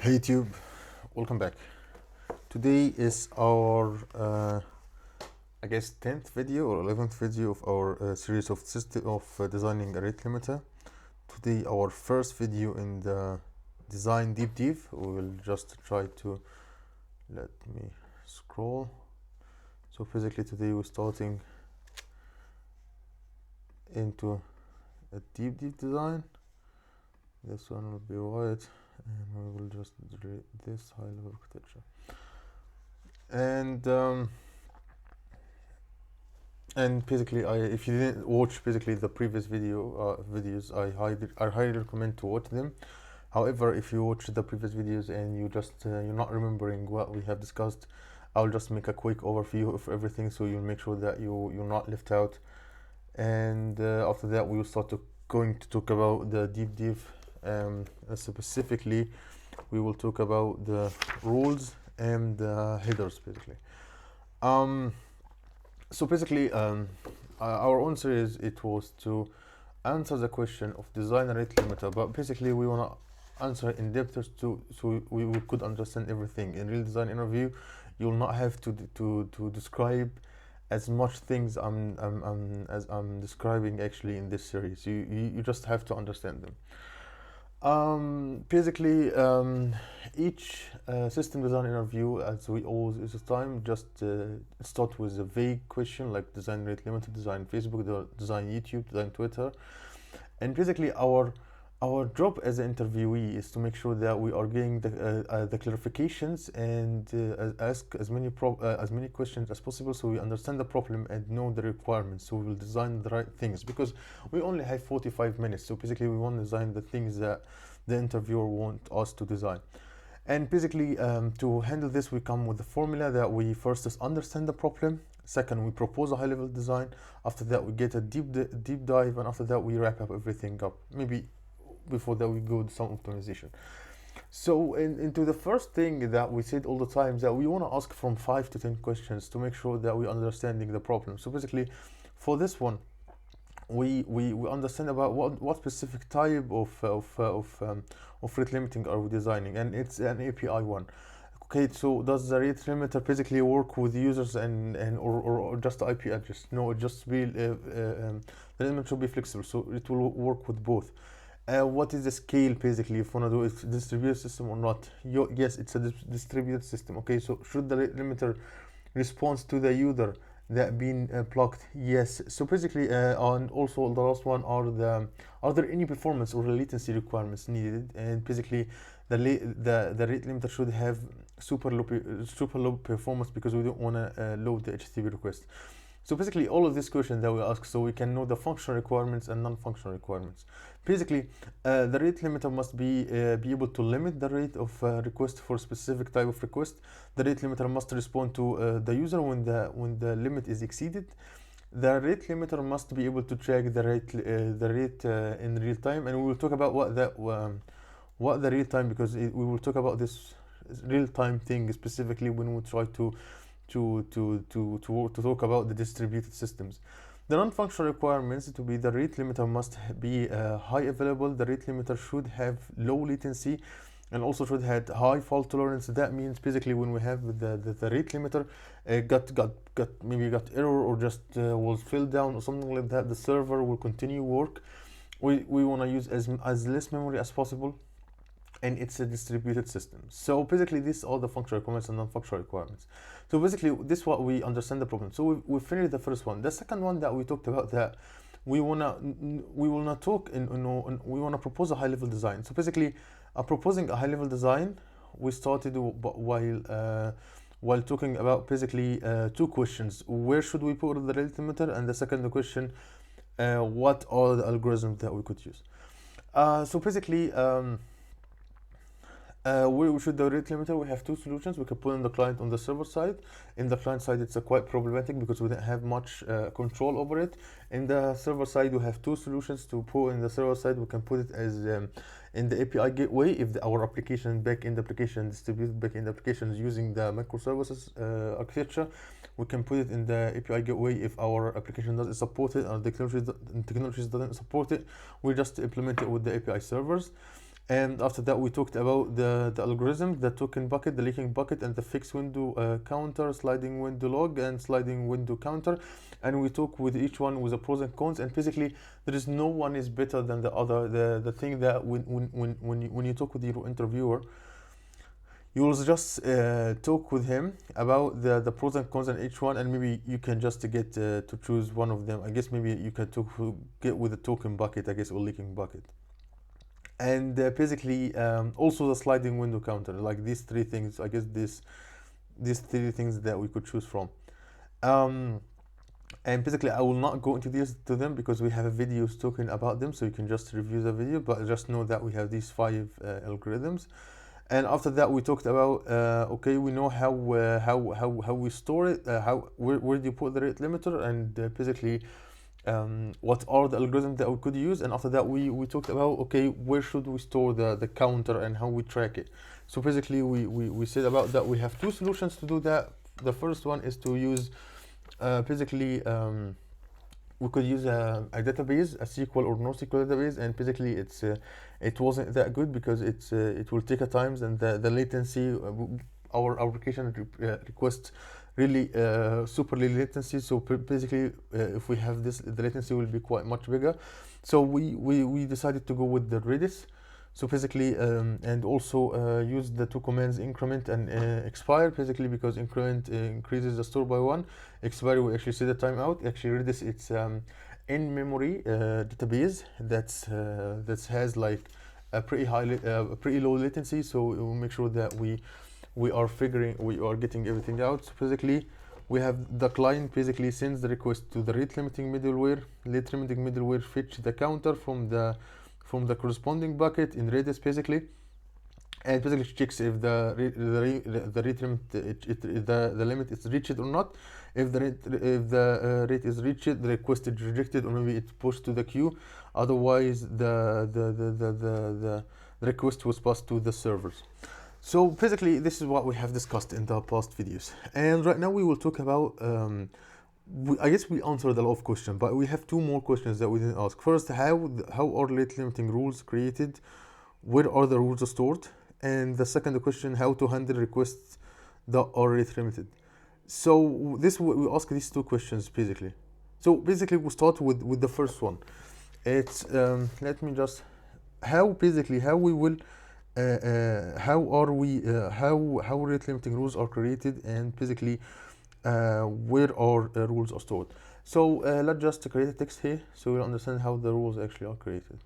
Hey YouTube, welcome back. Today is our I guess 10th video or 11th video of our series of designing a rate limiter. Today our first video in the design deep dive. We will just try to let me scroll. So basically today we're starting into a deep design. This one will be white, and we will just delete this high level architecture. And basically, if you didn't watch basically the previous videos, I highly recommend to watch them. However, if you watch the previous videos and you're not remembering what we have discussed, I'll just make a quick overview of everything, so you'll make sure that you're not left out. And after that, we will going to talk about the deep dive. Specifically, we will talk about the rules and the headers basically. So basically, our own series, it was to answer the question of design a rate limiter, but basically we want to answer in depth so we could understand everything. In real design interview, you'll not have to describe as much things as I'm describing actually in this series. You just have to understand them. Basically, each system design interview, as we always use this time, just start with a vague question like design rate limiter, design Facebook, design YouTube, design Twitter. And basically our job as an interviewee is to make sure that we are getting the clarifications and ask as many questions as possible, so we understand the problem and know the requirements, so we will design the right things, because we only have 45 minutes. So basically we want to design the things that the interviewer wants us to design. And basically, to handle this, we come with the formula that we first just understand the problem. Second, we propose a high-level design. After that, we get a deep dive, and after that, we wrap up everything up. Maybe before that, we go to some optimization. So into the first thing that we said all the time, that we want to ask from 5 to 10 questions to make sure that we're understanding the problem. So basically, for this one, we understand about what specific type of rate limiting are we designing, and it's an API one. Okay, so does the rate limiter basically work with users or just IP address? No, it just be the limit should be flexible, so it will work with both. What is the scale basically, if you want to do it distributed system or not? Yes, it's a distributed system. Okay, so should the rate limiter respond to the user that been blocked? Yes. So basically, and also the last one are there any performance or latency requirements needed? And basically, the rate limiter should have super low performance, because we don't want to load the HTTP request. So basically, all of these questions that we ask, so we can know the functional requirements and non-functional requirements. Basically, the rate limiter must be able to limit the rate of request for a specific type of request. The rate limiter must respond to the user when the limit is exceeded. The rate limiter must be able to track the rate in real time, and we will talk about what the real time, because we will talk about this real time thing specifically when we try to talk about the distributed systems. The non-functional requirements to be: the rate limiter must be high available, the rate limiter should have low latency, and also should have high fault tolerance. That means basically when we have the rate limiter got error, or just was filled down or something like that, the server will continue work. We want to use as less memory as possible, and it's a distributed system. So basically, these are the functional requirements and non-functional requirements. So basically, this is what we understand the problem. So we finished the first one. The second one that we talked about, that we wanna talk we wanna propose a high-level design. So basically, proposing a high-level design, we started while talking about basically two questions: where should we put the rate limiter, and the second question, what are the algorithms that we could use. So basically, we should the rate limiter. We have two solutions. We can put in the client on the server side. In the client side, it's quite problematic because we don't have much control over it. In the server side, we have two solutions to put in the server side. We can put it as in the API gateway, if our application backend application distributed backend application is using the microservices architecture. We can put it in the API gateway if our application doesn't support it, or the technologies doesn't support it. We just implement it with the API servers. And after that, we talked about the algorithm, the token bucket, the leaking bucket, and the fixed window counter, sliding window log, and sliding window counter. And we talk with each one with the pros and cons. And basically, there is no one is better than the other. The thing that when you talk with your interviewer, you will just talk with him about the pros and cons on each one, and maybe you can just get to choose one of them. I guess maybe you can get with the token bucket, I guess, or leaking bucket. And basically also the sliding window counter, like these three things. I guess these three things that we could choose from. And basically I will not go into these to them because we have videos talking about them, so you can just review the video, but just know that we have these 5 algorithms. And after that, we talked about okay, we know how we store it, where do you put the rate limiter, and basically what are the algorithms that we could use. And after that, we talked about, okay, where should we store the counter and how we track it. So basically we said about that we have 2 solutions to do that. The first one is to use basically we could use a database, a SQL or NoSQL database, and basically it wasn't that good because it will take a time, and the latency, our application requests really super low latency. So basically if we have this, the latency will be quite much bigger. So we decided to go with the Redis. So basically and also use the 2 commands, increment and expire, basically because increment increases the store by 1, expire we actually see the timeout. Actually Redis, it's in memory database that has like a pretty low latency, so we'll make sure that we are getting everything out. So basically we have the client basically sends the request to the rate limiting middleware fetch the counter from the corresponding bucket in Redis basically, and basically checks if the rate limit the limit is reached or not. If the rate is reached, the request is rejected, or maybe it's pushed to the queue. Otherwise the request was passed to the servers. So basically this is what we have discussed in the past videos, and right now we will talk about I guess we answered a lot of questions, but we have 2 more questions that we didn't ask. First, how are rate limiting rules created? Where are the rules stored? And the second question, how to handle requests that are rate limited. So we ask these 2 questions basically. So basically we start with the first one. It's let me just how we will how rate limiting rules are created, and basically where our rules are stored. So let's just create a text here so we'll understand how the rules actually are created.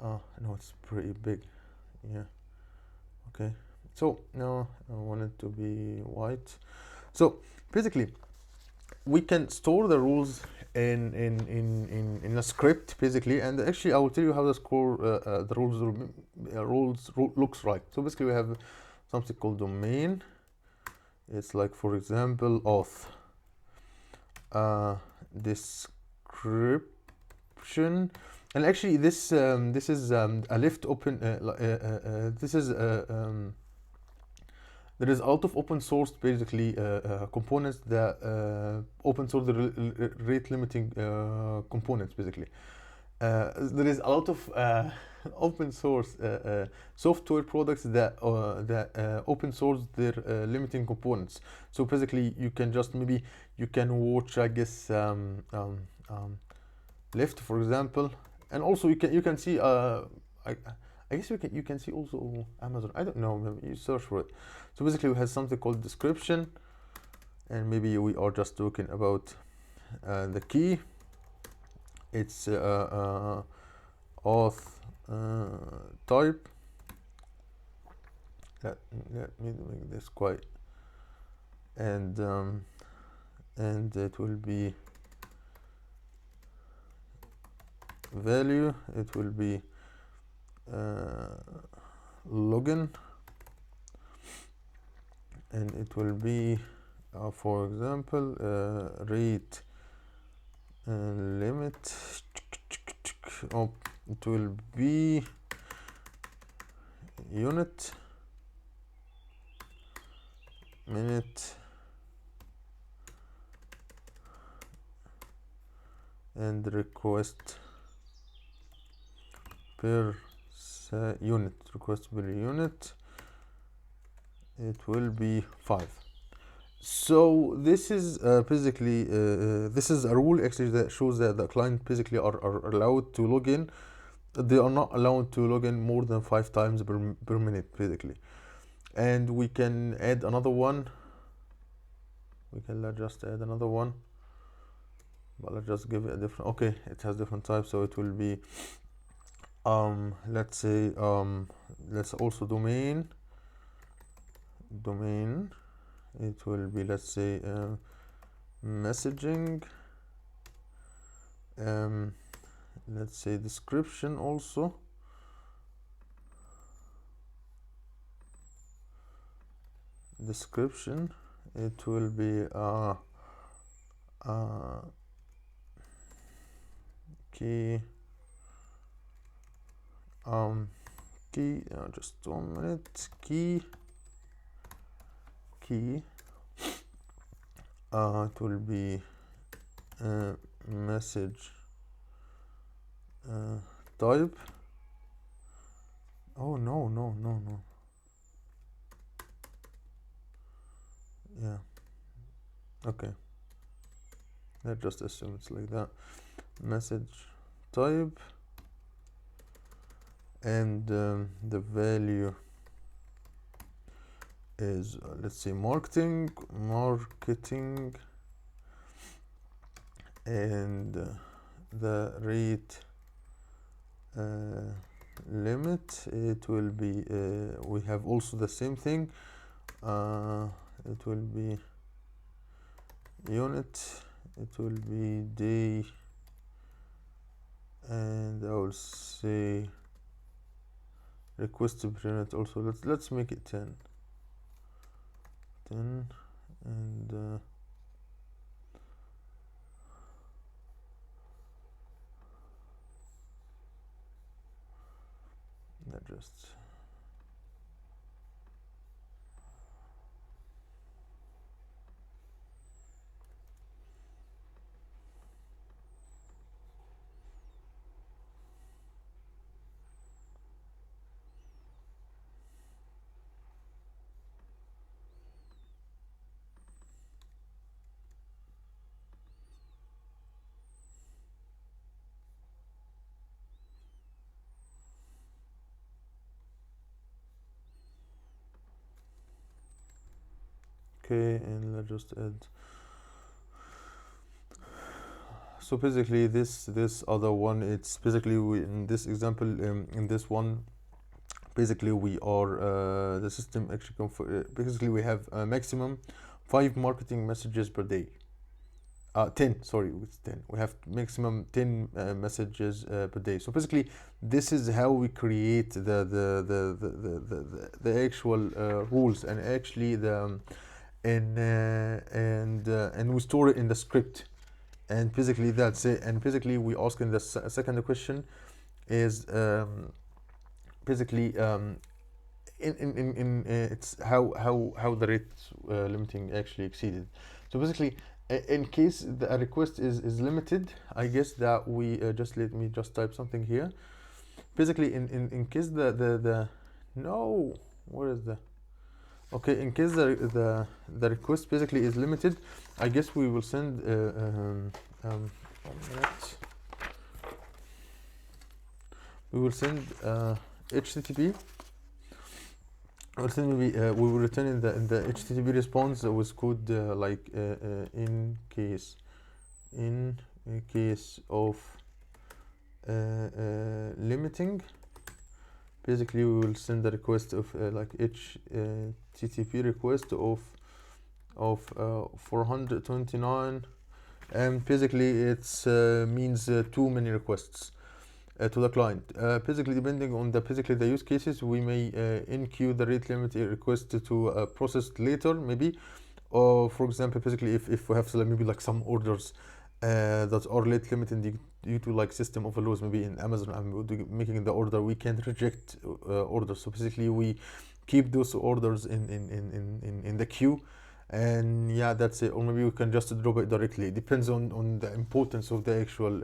No, it's pretty big. Yeah, okay. So now I want it to be white. So basically we can store the rules in a script basically, and actually I will tell you how the rules looks like. So basically we have something called domain. It's like, for example, auth description, and actually this is a left open this is there is a lot of open source basically components that open source the rate limiting components basically. There is a lot of open source software products that open source their limiting components. So basically you can just maybe you can watch, I guess, left, for example, and also you can see I guess you can see also Amazon. I don't know, maybe you search for it. So basically we have something called description, and maybe we are just talking about the key. It's auth type. Let me make this quiet, and it will be value. It will be login, and it will be for example rate limit. It will be unit, minute, and request per unit request per unit, it will be 5. So this is basically this is a rule actually that shows that the client basically are allowed to log in. They are not allowed to log in more than 5 times per minute basically. And we can add another one. We can just add another one, but let's just give it a different, okay, it has different types, so it will be let's say let's also domain, it will be, let's say messaging, let's say description also, description, it will be key, key, just 1 minute, key, it will be message type, oh no, yeah, okay, let's just assume it's like that, message type, and the value is let's say marketing, and the rate limit, it will be we have also the same thing, it will be unit, it will be day, and I will say request per unit also, let's make it 10, and that just okay, and let's just add, so basically this other one, it's basically in this example, in this one, basically we are the system actually basically we have a maximum 5 marketing messages per day, 10, sorry, it's 10, we have maximum 10 messages per day. So basically this is how we create the actual rules, and actually the and we store it in the script, and basically that's it. And basically we ask in the second question is basically it's how the rate limiting actually exceeded. So basically in case the request is limited, I guess that we just let me just type something here. Basically in case the no, what is the, okay, in case the request basically is limited, I guess we will send 1 minute. We will send HTTP. Or send maybe we will return in the HTTP response with code like in case of limiting. Basically we will send the request of like HTTP request of 429, and basically it's means too many requests to the client. Basically depending on the use cases, we may enqueue the rate limit request to process later maybe, or for example basically if we have maybe like some orders that are rate limited due to like system overloads, maybe in Amazon I'm making the order, we can't reject orders, so basically we keep those orders in the queue, and yeah, that's it. Or maybe we can just drop it directly, it depends on the importance of the actual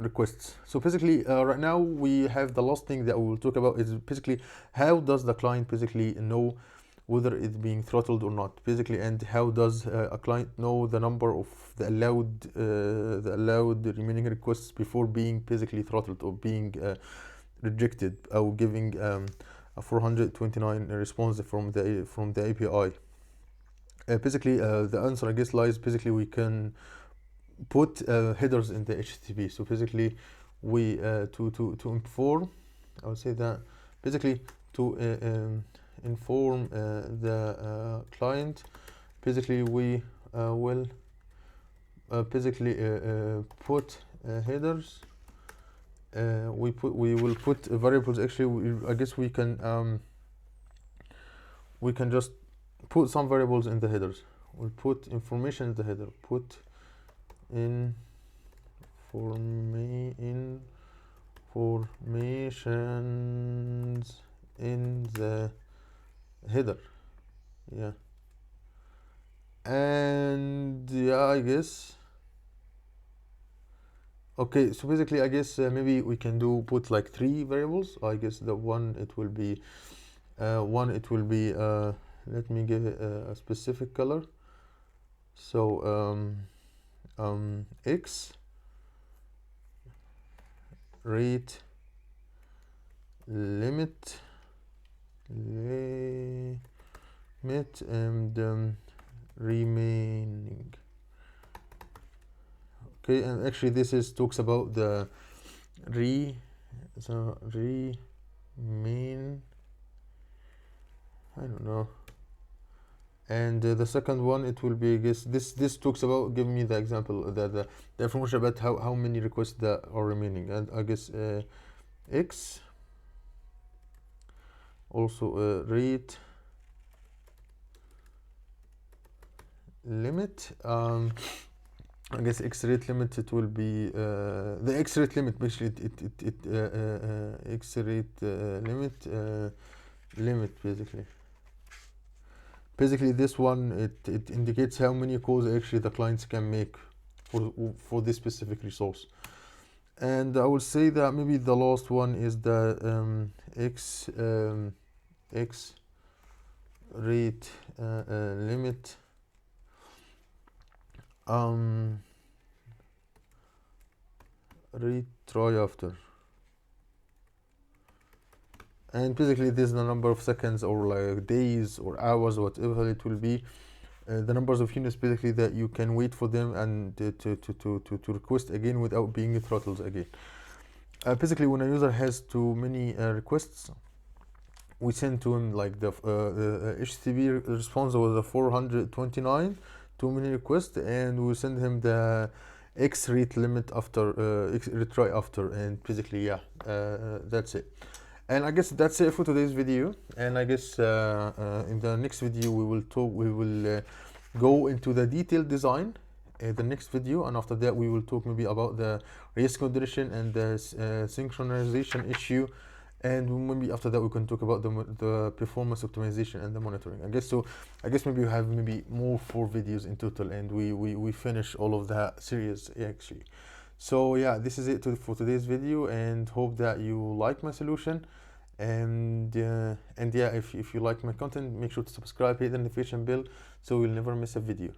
requests. So basically, right now we have the last thing that we will talk about is basically how does the client basically know whether it's being throttled or not, basically, and how does a client know the number of the allowed remaining requests before being basically throttled or being rejected or giving a 429 response from the API. Basically, the answer, I guess, lies basically we can put headers in the HTTP. So basically, we to inform, I would say that basically to inform the client, basically we will basically put headers. We will put variables. Actually, I guess we can just put some variables in the headers. We'll put information in the header. Put informations in the header. Yeah. And yeah, I guess. Okay, so basically, I guess maybe we can put like 3 variables. I guess the one it will be let me give it a specific color. So x rate limit and remaining. Okay, and actually this is talks about the remain. I don't know. And the second one, it will be, I guess this talks about, give me the example, the information about how many requests that are remaining, and I guess x also rate limit. I guess x rate limit, it will be the x rate limit, basically x rate limit basically this one, it indicates how many calls actually the clients can make for this specific resource. And I would say that maybe the last one is the x rate limit retry after. And basically this is the number of seconds or like days or hours or whatever it will be, the numbers of units basically that you can wait for them and to request again without being throttled again. Basically, when a user has too many requests, we send to him like the HTTP response was a 429, too many requests, and we send him the X rate limit after X retry after, and basically that's it. And I guess that's it for today's video. And I guess in the next video we will go into the detailed design in the next video, and after that we will talk maybe about the race condition and the synchronization issue, and maybe after that we can talk about the performance optimization and the monitoring. I guess maybe you have maybe more 4 videos in total, and we finish all of that series actually. So yeah, this is it for today's video, and hope that you like my solution. And yeah, if you like my content, make sure to subscribe, hit the notification bell so you'll never miss a video.